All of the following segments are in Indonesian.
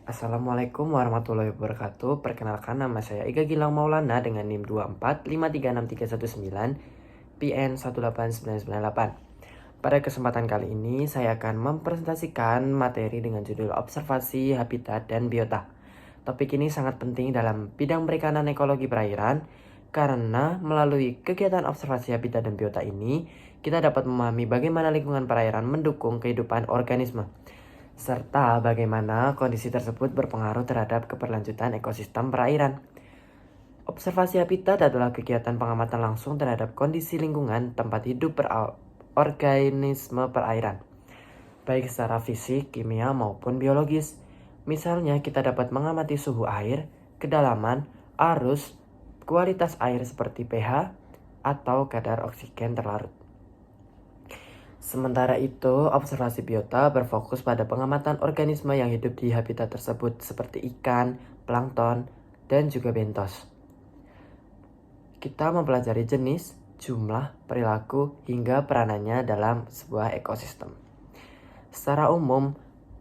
Assalamualaikum warahmatullahi wabarakatuh. Perkenalkan, nama saya Iga Gilang Maulana dengan NIM 24536319 PN 18998. Pada kesempatan kali ini saya akan mempresentasikan materi dengan judul Observasi Habitat dan Biota. Topik ini sangat penting dalam bidang perikanan ekologi perairan karena melalui kegiatan observasi habitat dan biota ini kita dapat memahami bagaimana lingkungan perairan mendukung kehidupan organisme, serta bagaimana kondisi tersebut berpengaruh terhadap keberlanjutan ekosistem perairan. Observasi habitat adalah kegiatan pengamatan langsung terhadap kondisi lingkungan tempat hidup organisme perairan, baik secara fisik, kimia, maupun biologis. Misalnya, kita dapat mengamati suhu air, kedalaman, arus, kualitas air seperti pH, atau kadar oksigen terlarut. Sementara itu, observasi biota berfokus pada pengamatan organisme yang hidup di habitat tersebut seperti ikan, plankton, dan juga bentos. Kita mempelajari jenis, jumlah, perilaku, hingga peranannya dalam sebuah ekosistem. Secara umum,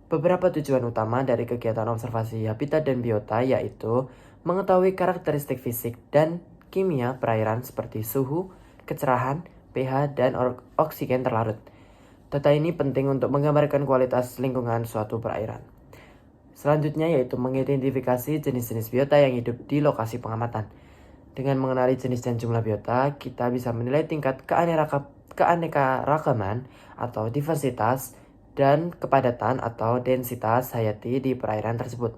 beberapa tujuan utama dari kegiatan observasi habitat dan biota yaitu mengetahui karakteristik fisik dan kimia perairan seperti suhu, kecerahan, pH, dan oksigen terlarut. Data ini penting untuk menggambarkan kualitas lingkungan suatu perairan. Selanjutnya yaitu mengidentifikasi jenis-jenis biota yang hidup di lokasi pengamatan. Dengan mengenali jenis dan jumlah biota, kita bisa menilai tingkat keanekaragaman atau diversitas dan kepadatan atau densitas hayati di perairan tersebut.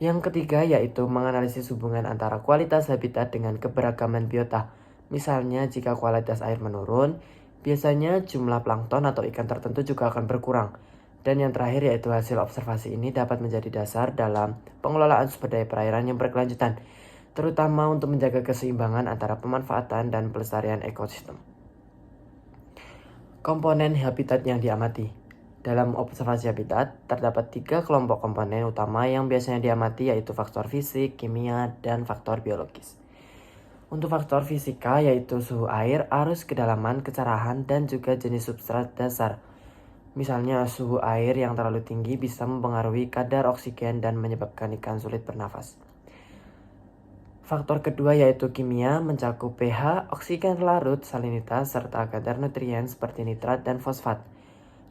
Yang ketiga yaitu menganalisis hubungan antara kualitas habitat dengan keberagaman biota. Misalnya jika kualitas air menurun, biasanya jumlah plankton atau ikan tertentu juga akan berkurang. Dan yang terakhir yaitu hasil observasi ini dapat menjadi dasar dalam pengelolaan sumber daya perairan yang berkelanjutan, terutama untuk menjaga keseimbangan antara pemanfaatan dan pelestarian ekosistem. Komponen habitat yang diamati. Dalam observasi habitat, terdapat 3 kelompok komponen utama yang biasanya diamati yaitu faktor fisik, kimia, dan faktor biologis. Untuk faktor fisika yaitu suhu air, arus kedalaman, kecerahan, dan juga jenis substrat dasar. Misalnya suhu air yang terlalu tinggi bisa mempengaruhi kadar oksigen dan menyebabkan ikan sulit bernafas. Faktor kedua yaitu kimia mencakup pH, oksigen larut, salinitas, serta kadar nutrien seperti nitrat dan fosfat.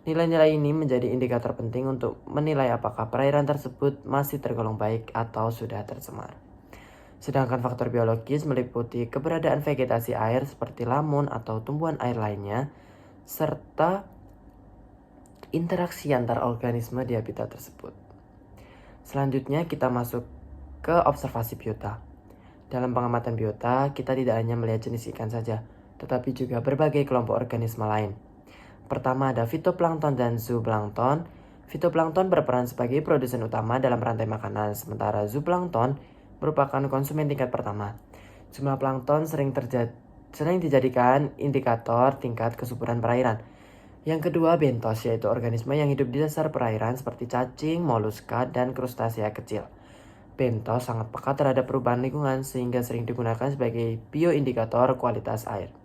Nilai-nilai ini menjadi indikator penting untuk menilai apakah perairan tersebut masih tergolong baik atau sudah tercemar. Sedangkan faktor biologis meliputi keberadaan vegetasi air seperti lamun atau tumbuhan air lainnya, serta interaksi antar organisme di habitat tersebut. Selanjutnya kita masuk ke observasi biota. Dalam pengamatan biota, kita tidak hanya melihat jenis ikan saja, tetapi juga berbagai kelompok organisme lain. Pertama ada fitoplankton dan zooplankton. Fitoplankton berperan sebagai produsen utama dalam rantai makanan, sementara zooplankton merupakan konsumen tingkat pertama. Jumlah plankton sering dijadikan indikator tingkat kesuburan perairan. Yang kedua bentos, yaitu organisme yang hidup di dasar perairan seperti cacing, moluska, dan krustasea kecil. Bentos sangat peka terhadap perubahan lingkungan sehingga sering digunakan sebagai bioindikator kualitas air.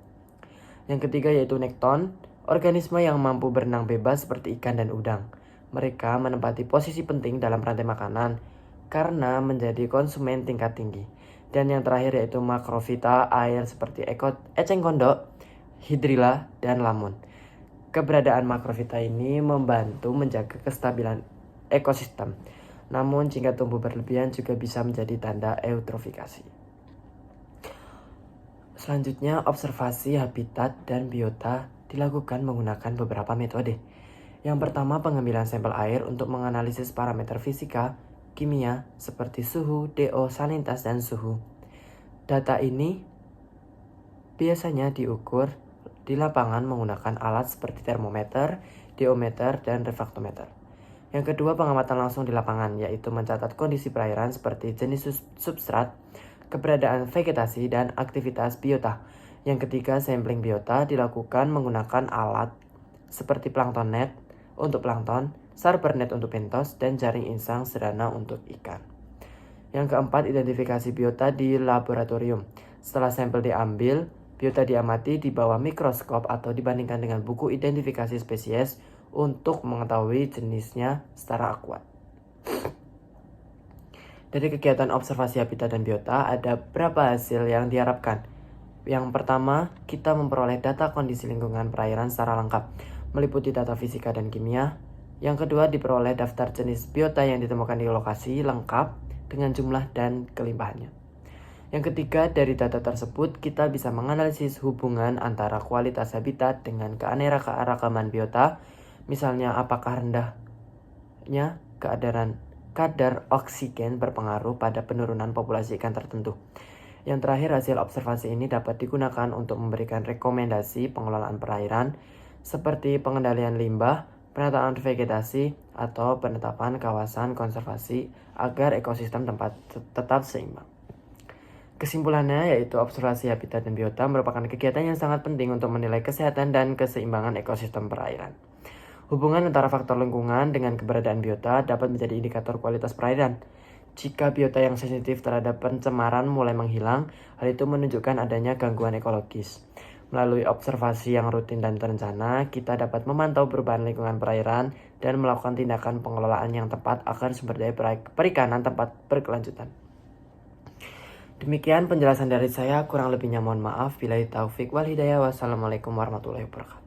Yang ketiga yaitu nekton, organisme yang mampu berenang bebas seperti ikan dan udang. Mereka menempati posisi penting dalam rantai makanan karena menjadi konsumen tingkat tinggi. Dan yang terakhir yaitu makrofita air seperti eceng gondok, hidrilla, dan lamun. Keberadaan makrofita ini membantu menjaga kestabilan ekosistem. Namun jika tumbuh berlebihan juga bisa menjadi tanda eutrofikasi. Selanjutnya, observasi habitat dan biota dilakukan menggunakan beberapa metode. Yang pertama, pengambilan sampel air untuk menganalisis parameter fisika, kimia, seperti suhu, DO, salinitas, dan suhu. Data ini biasanya diukur di lapangan menggunakan alat seperti termometer, diometer, dan refraktometer. Yang kedua, pengamatan langsung di lapangan, yaitu mencatat kondisi perairan seperti jenis substrat, keberadaan vegetasi, dan aktivitas biota. Yang ketiga, sampling biota dilakukan menggunakan alat seperti plankton net untuk plankton, Sarber net untuk bentos, dan jaring insang sederhana untuk ikan. Yang keempat, identifikasi biota di laboratorium. Setelah sampel diambil, biota diamati di bawah mikroskop atau dibandingkan dengan buku identifikasi spesies untuk mengetahui jenisnya secara akurat. Dari kegiatan observasi habitat dan biota, ada beberapa hasil yang diharapkan. Yang pertama, kita memperoleh data kondisi lingkungan perairan secara lengkap, meliputi data fisika dan kimia. Yang kedua, diperoleh daftar jenis biota yang ditemukan di lokasi lengkap dengan jumlah dan kelimpahannya. Yang ketiga, dari data tersebut kita bisa menganalisis hubungan antara kualitas habitat dengan keanekaragaman biota, misalnya apakah rendahnya kadar oksigen berpengaruh pada penurunan populasi ikan tertentu. Yang terakhir, hasil observasi ini dapat digunakan untuk memberikan rekomendasi pengelolaan perairan seperti pengendalian limbah, penataan vegetasi, atau penetapan kawasan konservasi agar ekosistem tempat tetap seimbang. Kesimpulannya yaitu observasi habitat dan biota merupakan kegiatan yang sangat penting untuk menilai kesehatan dan keseimbangan ekosistem perairan. Hubungan antara faktor lingkungan dengan keberadaan biota dapat menjadi indikator kualitas perairan. Jika biota yang sensitif terhadap pencemaran mulai menghilang, hal itu menunjukkan adanya gangguan ekologis. Melalui observasi yang rutin dan terencana, kita dapat memantau perubahan lingkungan perairan dan melakukan tindakan pengelolaan yang tepat agar sumber daya perikanan tempat berkelanjutan. Demikian penjelasan dari saya, kurang lebihnya mohon maaf. Billahi taufik wal hidayah. Wassalamualaikum warahmatullahi wabarakatuh.